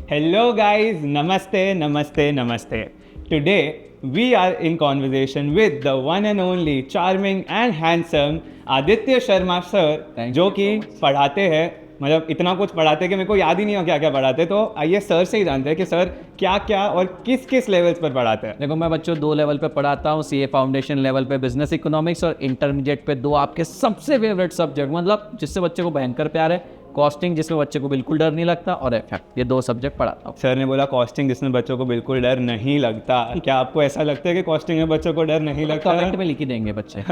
Hello guys, namaste, namaste, namaste. Today we are in conversation with the one and only charming and handsome Aditya Sharma sir, जो कि पढ़ाते हैं, मतलब इतना कुछ पढ़ाते हैं कि मेरे को याद ही नहीं हो क्या क्या पढ़ाते हैं। तो आइए सर से ही जानते हैं कि सर क्या क्या और किस किस लेवल्स पर पढ़ाते हैं। देखो, मैं बच्चों 2 लेवल पे पढ़ाता हूँ, सीए फाउंडेशन लेवल पे बिजनेस इकोनॉमिक्स, और इंटरमीडिएट पे 2 आपके सबसे फेवरेट सब्जेक्ट, मतलब जिससे बच्चे को भयंकर प्यार है, कॉस्टिंग जिसमें बच्चे को बिल्कुल डर नहीं लगता, और इफेक्ट। ये 2 सब्जेक्ट पढ़ाता हूँ। सर ने बोला कॉस्टिंग जिसमें बच्चों को बिल्कुल डर नहीं लगता। क्या आपको ऐसा लगता है कि कॉस्टिंग में बच्चों को डर नहीं लगता? कमेंट में लिख ही देंगे बच्चे।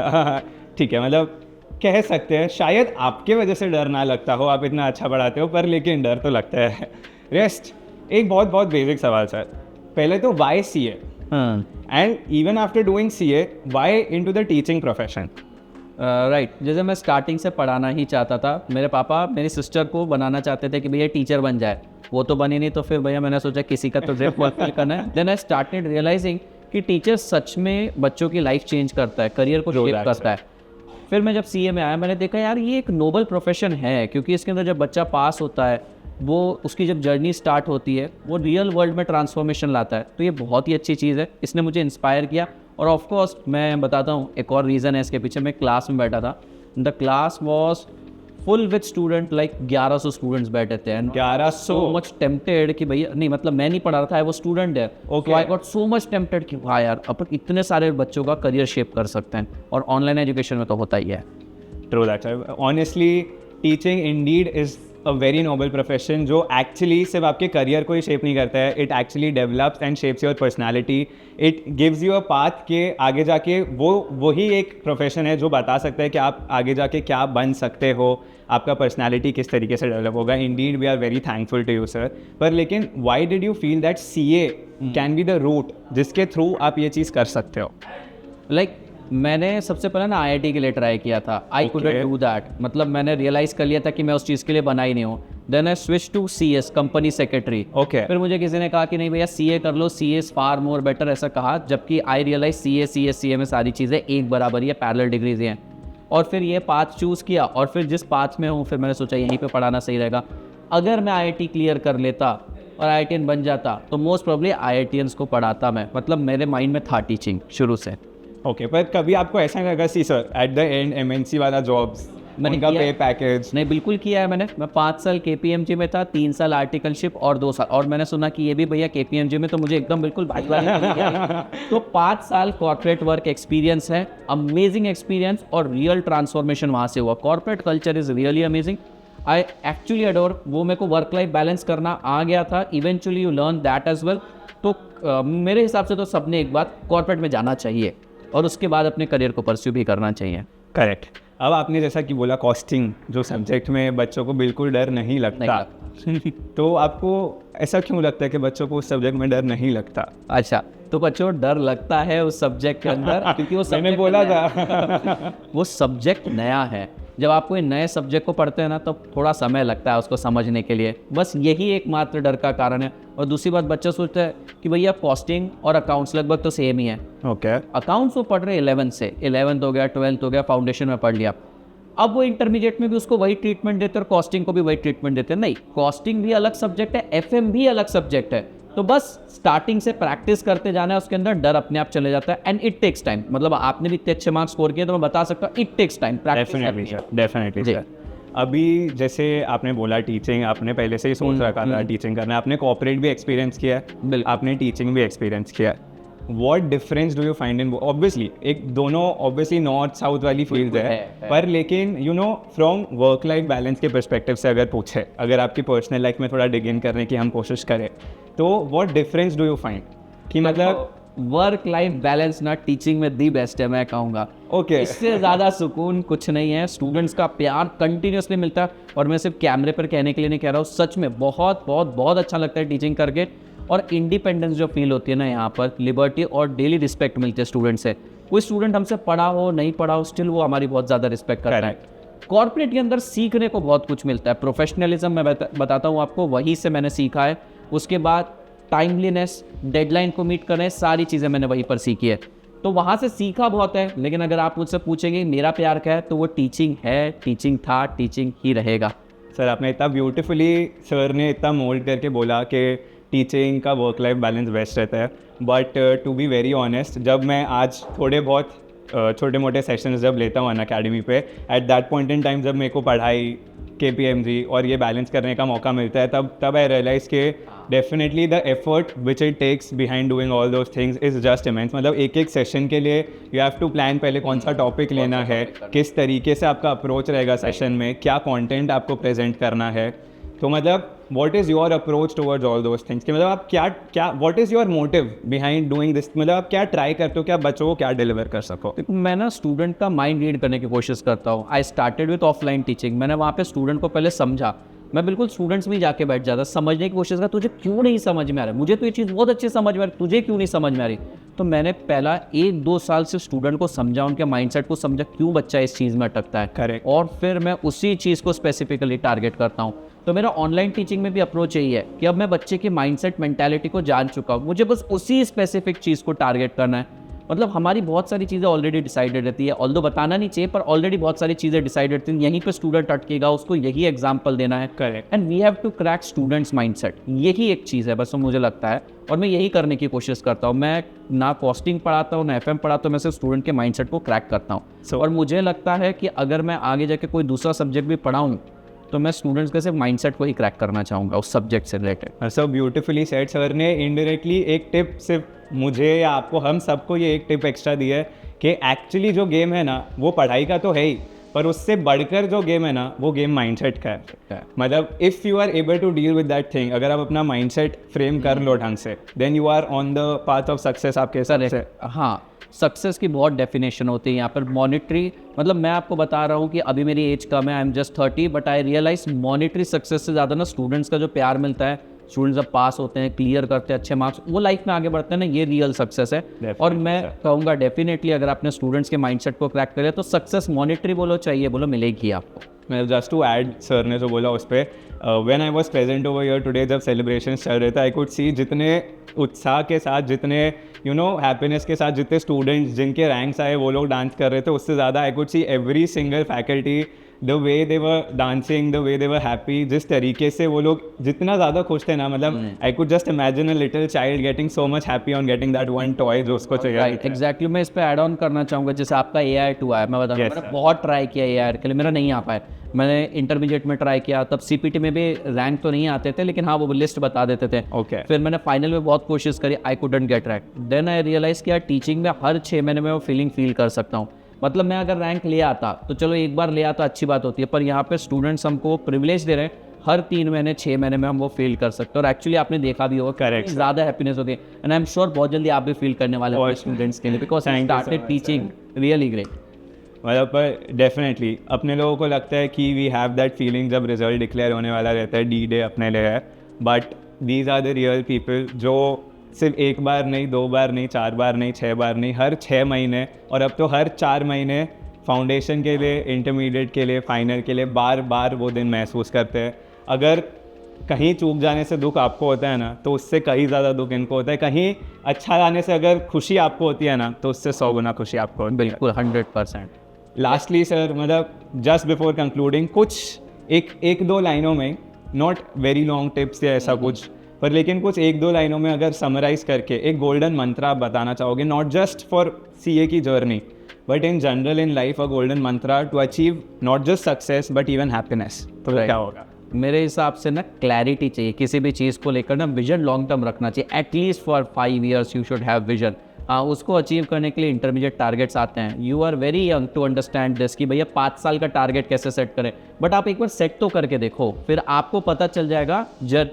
ठीक है, मतलब कह सकते हैं शायद आपके वजह से डर ना लगता हो, आप इतना अच्छा पढ़ाते हो, पर लेकिन डर तो लगता है। रेस्ट एक बहुत बहुत बेसिक सवाल सर, पहले तो why C A, and even after doing C A why into the teaching profession? Right, जैसे मैं स्टार्टिंग से पढ़ाना ही चाहता था। मेरे पापा मेरी सिस्टर को बनाना चाहते थे कि भैया टीचर बन जाए, वो तो बनी नहीं, तो फिर भैया मैंने सोचा किसी का तो ड्रीम फुलफिल करना है। देन आई स्टार्टेड रियलाइजिंग कि टीचर सच में बच्चों की लाइफ चेंज करता है, करियर को शेप करता है। फिर मैं जब सीए में आया, मैंने देखा यार ये एक नोबल प्रोफेशन है, क्योंकि इसके अंदर जब बच्चा पास होता है, वो उसकी जब जर्नी स्टार्ट होती है, वो रियल वर्ल्ड में ट्रांसफॉर्मेशन लाता है। तो ये बहुत ही अच्छी चीज़ है, इसने मुझे इंस्पायर किया। और ऑफ कोर्स मैं बताता हूँ एक और रीज़न है इसके पीछे। मैं क्लास में बैठा था, the class was full with student, like 1100 students बैठे थे। 1100? सो मच टेम्पटेड कि भैया, नहीं मतलब मैं नहीं पढ़ा रहा था, वो स्टूडेंट है। Okay. I got so much tempted कि वाह यार, अपन इतने सारे बच्चों का करियर शेप कर सकते हैं, और ऑनलाइन एजुकेशन में तो होता ही है। True that, sir. Honestly, teaching indeed is a very noble profession जो एक्चुअली सिर्फ आपके करियर को ही शेप नहीं करता है, it actually develops and shapes your personality. It gives you a path के आगे जाके वही एक प्रोफेशन है जो बता सकता है कि आप आगे जाके क्या बन सकते हो, आपका पर्सनालिटी किस तरीके से डेवलप होगा। Indeed we are very thankful to you sir. पर लेकिन why did you feel that CA can be the route जिसके थ्रू आप ये चीज़ कर सकते हो? लाइक मैंने सबसे पहले ना आईआईटी के लिए ट्राई किया था। आई कुडंट डू दैट, मतलब मैंने रियलाइज़ कर लिया था कि मैं उस चीज़ के लिए बना ही नहीं हूँ। Then I switch to CS, company secretary. Okay. फिर मुझे किसी ने कहा कि नहीं भैया सीए कर लो, CA is far more better, ऐसा कहा। जबकि आई रियलाइज सीए में सारी चीज़ें एक बराबर ही है, पैरेलल डिग्रीज हैं। और फिर ये पाथ चूज़ किया, और फिर जिस पाथ में हूँ, फिर मैंने सोचा यहीं पर पढ़ाना सही रहेगा। अगर मैं आईआईटी क्लियर कर लेता और आईआईटीएन बन जाता, तो मोस्ट प्रोबेबली आईआईटीएंस को पढ़ाता मैं। मतलब मेरे माइंड में था टीचिंग शुरू से। ओके, पर कभी आपको ऐसा नहीं लगा see sir at the end MNC वाला जॉब्स, उनका पे पैकेज? नहीं, बिल्कुल किया है मैंने। मैं 5 साल केपीएमजी में था, 3 साल आर्टिकलशिप और 2 साल, और मैंने सुना कि ये भी भैया केपीएमजी में, तो मुझे एकदम बिल्कुल भाई तो 5 साल कॉर्पोरेट वर्क एक्सपीरियंस है, अमेजिंग एक्सपीरियंस, और रियल ट्रांसफॉर्मेशन वहाँ से हुआ। Corporate culture is really amazing, I actually adore. वो मेरे को वर्क लाइफ बैलेंस करना आ गया था, eventually you learn that as well. तो मेरे हिसाब से तो सबने एक बार कॉर्पोरेट में जाना चाहिए, और उसके बाद अपने करियर को परस्यू भी करना चाहिए। करेक्ट। अब आपने जैसा कि बोला कॉस्टिंग जो सब्जेक्ट में बच्चों को बिल्कुल डर नहीं लगता, तो आपको ऐसा क्यों लगता है कि बच्चों को उस सब्जेक्ट में डर नहीं लगता? अच्छा, तो बच्चों डर लगता है उस सब्जेक्ट के अंदर क्योंकि वो मैंने बोला था वो सब्जेक्ट नया है। जब आप कोई नए सब्जेक्ट को पढ़ते हैं ना, तो थोड़ा समय लगता है उसको समझने के लिए, बस यही एकमात्र डर का कारण है। और दूसरी बात, बच्चा सोचता है कि भैया कॉस्टिंग और अकाउंट्स लगभग तो सेम ही है। ओके। अकाउंट्स वो पढ़ रहे 11 से, 11th हो गया, 12th हो गया, फाउंडेशन में पढ़ लिया। अब वो इंटरमीडिएट में भी उसको वही ट्रीटमेंट देते हैं और कॉस्टिंग को भी वही ट्रीटमेंट देते हैं। नहीं, कॉस्टिंग भी अलग सब्जेक्ट है, एफएम भी अलग सब्जेक्ट है। तो बस स्टार्टिंग से प्रैक्टिस करते जाना है, उसके अंदर डर अपने आप चले जाता है। एंड इट टेक्स टाइम, मतलब आपने भी इतने अच्छे मार्क्स स्कोर किए तो मैं बता सकता हूँ, it takes time. Definitely sir, definitely sir. अभी जैसे आपने बोला टीचिंग, आपने पहले से ही सोच रखा था टीचिंग करना, आपने कॉर्पोरेट भी एक्सपीरियंस किया है, आपने टीचिंग भी एक्सपीरियंस किया है। What difference do you find in? Obviously एक दोनों ऑब्वियसली नॉर्थ साउथ वाली फील्ड है, पर लेकिन you know from work life balance के पर्सपेक्टिव से अगर पूछे, अगर आपकी पर्सनल लाइफ में थोड़ा डिग इन करने की हम कोशिश करें, तो what difference do you find? कि मतलब वर्क लाइफ बैलेंस ना टीचिंग में दी बेस्ट है, मैं कहूँगा। ओके। इससे ज़्यादा सुकून कुछ नहीं है। स्टूडेंट्स का प्यार कंटिन्यूसली मिलता है, और मैं सिर्फ कैमरे पर कहने के लिए नहीं कह रहा हूँ, सच में बहुत बहुत बहुत अच्छा लगता है टीचिंग करके। और इंडिपेंडेंस जो फील होती है ना यहाँ पर, लिबर्टी और डेली रिस्पेक्ट मिलती है स्टूडेंट से। कोई स्टूडेंट हमसे पढ़ा हो नहीं पढ़ा हो, स्टिल वो हमारी बहुत ज़्यादा रिस्पेक्ट करता है। कॉर्पोरेट के अंदर सीखने को बहुत कुछ मिलता है। प्रोफेशनलिज्म मैं बताता हूँ आपको, वहीं से मैंने सीखा है। उसके बाद टाइमलीनेस, डेडलाइन को मीट करना है, सारी चीज़ें मैंने वहीं पर सीखी है। तो वहाँ से सीखा बहुत है। लेकिन अगर आप मुझसे पूछेंगे मेरा प्यार क्या है, तो वो टीचिंग है, टीचिंग था, टीचिंग ही रहेगा। सर आपने इतना ब्यूटीफुली सर ने इतना मोल्ड करके बोला कि टीचिंग का वर्क लाइफ बैलेंस बेस्ट रहता है, but to be very honest, जब मैं आज थोड़े बहुत छोटे मोटे सेशंस जब लेता हूँ अनअकैडमी पे, at that point in time जब मेरे को पढ़ाई KPMG और ये बैलेंस करने का मौका मिलता है, तब आई रियलाइज़ के definitely the effort which it takes behind doing all those things is just immense. मतलब एक एक सेशन के लिए यू हैव टू प्लान पहले कौन सा टॉपिक लेना है, किस तरीके से आपका अप्रोच रहेगा सेशन में, क्या कंटेंट आपको प्रेजेंट करना है। तो मतलब what is your approach towards all those things कि मतलब आप क्या what is your motive behind doing this, मतलब आप क्या ट्राई करते हो कि आप बच्चों को क्या डिलीवर कर सको। देखो मैं ना स्टूडेंट का माइंड रीड करने की कोशिश करता हूँ। I started with offline teaching. मैंने वहाँ पे स्टूडेंट को पहले समझा, मैं बिल्कुल स्टूडेंट्स में जाके बैठ जाता, समझने की कोशिश कर, तुझे क्यों नहीं समझ में आ रहा है, मुझे तो ये चीज़ बहुत अच्छी समझ में आ रही, तुझे क्यों नहीं समझ में आ रही। तो मैंने पहला 1-2 साल से स्टूडेंट को समझा, उनके माइंडसेट को समझा, क्यों बच्चा इस चीज़ में अटकता है। Correct. और फिर मैं उसी चीज़ को स्पेसिफिकली टारगेट करता हूँ। तो मेरा ऑनलाइन टीचिंग में भी अप्रोच यही है कि अब मैं बच्चे की माइंडसेट मेंटालिटी को जान चुका हूँ, मुझे बस उसी स्पेसिफिक चीज़ को टारगेट करना है। मतलब हमारी बहुत सारी चीज़ें ऑलरेडी डिसाइडेड रहती है, ऑल्दो बताना नहीं चाहिए, पर ऑलरेडी बहुत सारी चीज़ें डिसाइडेड रहती हैं, यहीं पे स्टूडेंट अटकेगा, उसको यही एग्जाम्पल देना है। Correct. And we have to crack students mindset, यही एक चीज़ है बस मुझे लगता है, और मैं यही करने की कोशिश करता हूँ। मैं ना कॉस्टिंग पढ़ाता हूँ ना FM पढ़ाता हूँ, मैं सिर्फ स्टूडेंट के माइंडसेट को क्रैक करता हूँ। और मुझे लगता है कि अगर मैं आगे जाके कोई दूसरा सब्जेक्ट भी पढ़ाऊँ तो मैं स्टूडेंट्स के सिर्फ माइंडसेट को ही क्रैक करना चाहूँगा उस सब्जेक्ट से रिलेटेड। सो ब्यूटीफुली सेड सर ने इनडायरेक्टली एक टिप सिर्फ मुझे या आपको, हम सबको ये एक टिप एक्स्ट्रा दी है कि एक्चुअली जो गेम है ना वो पढ़ाई का तो है ही, पर उससे बढ़कर जो गेम है ना वो गेम माइंडसेट का है। मतलब if you are able to deal with that thing, अगर आप अपना माइंडसेट फ्रेम कर लो ढंग से, then you are on the path of success आपके हिसाब से। हाँ, सक्सेस की बहुत डेफिनेशन होती है यहाँ पर। मॉनिटरी, मतलब मैं आपको बता रहा हूँ कि अभी मेरी एज कम है, I am just 30, but I realise monetary success से ज़्यादा ना स्टूडेंट्स का जो प्यार मिलता है, स्टूडेंट्स जब पास होते हैं, क्लियर करते हैं अच्छे मार्क्स, वो लाइफ में आगे बढ़ते हैं ना, ये रियल सक्सेस है। और मैं कहूँगा डेफिनेटली अगर आपने स्टूडेंट्स के माइंडसेट को क्रैक करे तो सक्सेस मॉनिटरी बोलो चाहिए बोलो मिलेगी आपको। मैं जस्ट टू ऐड सर ने जो बोला उस पर, when I was present over here today, जब सेलिब्रेशन चल रहे थे, आई कुड सी जितने उत्साह के साथ, जितने हैप्पीनेस के साथ जितने स्टूडेंट्स जिनके रैंक्स आए वो लोग डांस कर रहे थे, उससे ज़्यादा I could see every single faculty, the way they were dancing, the way they were happy, जिस तरीके से वो लोग जितना ज़्यादा खुश थे ना, मतलब I could just imagine a little child getting so much happy on getting that one toy जो उसको चाहिए। एग्जैक्टली, मैं इस पर ऐड ऑन करना चाहूँगा, जैसे आपका AI2 आया, मैं बताऊँ मैंने बहुत ट्राई किया AI के लिए, मेरा नहीं आ पाया। मैंने इंटरमीडिएट में ट्राई किया, तब CPT में भी रैंक तो नहीं आते थे, लेकिन हाँ वो लिस्ट बता देते थे। फिर मैंने फाइनल में बहुत कोशिश करी, I couldn't get rank. Then I realise किया टीचिंग में हर 6 महीने में वो फीलिंग फील कर सकता हूँ। मतलब मैं अगर रैंक ले आता तो चलो एक बार ले आता अच्छी बात होती है, पर यहाँ पे स्टूडेंट्स हमको प्रिविलेज दे रहे हैं, हर 3 महीने 6 महीने में हम वो फील कर सकते हैं। और एक्चुअली आपने देखा भी होगा, करेक्ट, ज़्यादा हैप्पीनेस होती है। एंड आई एम श्योर बहुत जल्दी आप भी फील करने वाले हैं स्टूडेंट्स के लिए, because I started teaching really great. मतलब पर डेफिनेटली अपने लोगों को लगता है कि वी हैव दैट फीलिंग जब रिजल्ट डिक्लेयर होने वाला रहता है, D-Day अपने लिए है, but these are the real people जो सिर्फ एक बार नहीं, 2 बार नहीं, 4 बार नहीं, 6 बार नहीं, हर 6 महीने और अब तो हर 4 महीने फाउंडेशन के लिए, इंटरमीडिएट के लिए, फाइनल के लिए बार बार वो दिन महसूस करते हैं। अगर कहीं चूक जाने से दुख आपको होता है ना, तो उससे कहीं ज़्यादा दुख इनको होता है। कहीं अच्छा गाने से अगर खुशी आपको होती है ना, तो उससे 100 गुना खुशी आपको होती है। बिल्कुल 100%। लास्टली सर, मतलब जस्ट बिफोर कंक्लूडिंग, कुछ एक दो लाइनों में, नॉट वेरी लॉन्ग टिप्स या ऐसा कुछ, पर लेकिन कुछ 1-2 लाइनों में अगर समराइज करके एक गोल्डन मंत्र आप बताना चाहोगे, नॉट जस्ट फॉर CA की journey but in general in life, a golden मंत्र to achieve not just success but even happiness, तो क्या होगा? मेरे हिसाब से ना क्लैरिटी चाहिए किसी भी चीज़ को लेकर, ना विजन लॉन्ग टर्म रखना चाहिए। At least for 5 years you should have vision. उसको अचीव करने के लिए इंटरमीडिएट टारगेट्स आते हैं। You are very young to understand this कि भैया 5 साल का टारगेट कैसे सेट करें, बट आप एक बार सेट तो करके देखो, फिर आपको पता चल जाएगा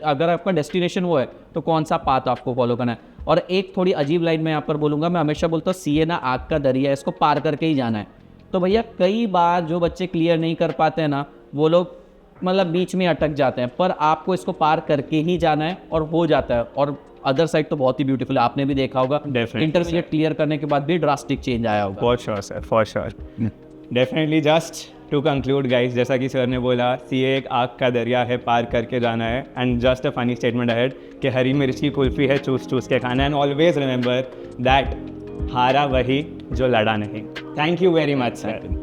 अगर आपका डेस्टिनेशन वो है तो कौन सा पाथ आपको फॉलो करना है। और एक थोड़ी अजीब लाइन मैं यहाँ पर बोलूँगा, मैं हमेशा बोलता हूँ CA ना आग का दरिया है, इसको पार करके ही जाना है। तो भैया कई बार जो बच्चे क्लियर नहीं कर पाते हैं ना, वो लोग मतलब बीच में अटक जाते हैं, पर आपको इसको पार करके ही जाना है और हो जाता है। और अदर साइड तो बहुत ही ब्यूटीफुल है, आपने भी देखा होगा, इंटरमीडिएट क्लियर करने के बाद भी ड्रास्टिक चेंज आया होगा। For sure sir, for sure, definitely. Just to conclude guys, जैसा कि सर ने बोला, CA एक आग का दरिया है, पार करके जाना है। And just a funny statement ahead कि हरी मिर्च की कुल्फी है, चूस चूस के खाना। एंड ऑलवेज रिमेंबर दैट हारा वही जो लड़ा नहीं। Thank you very much sir.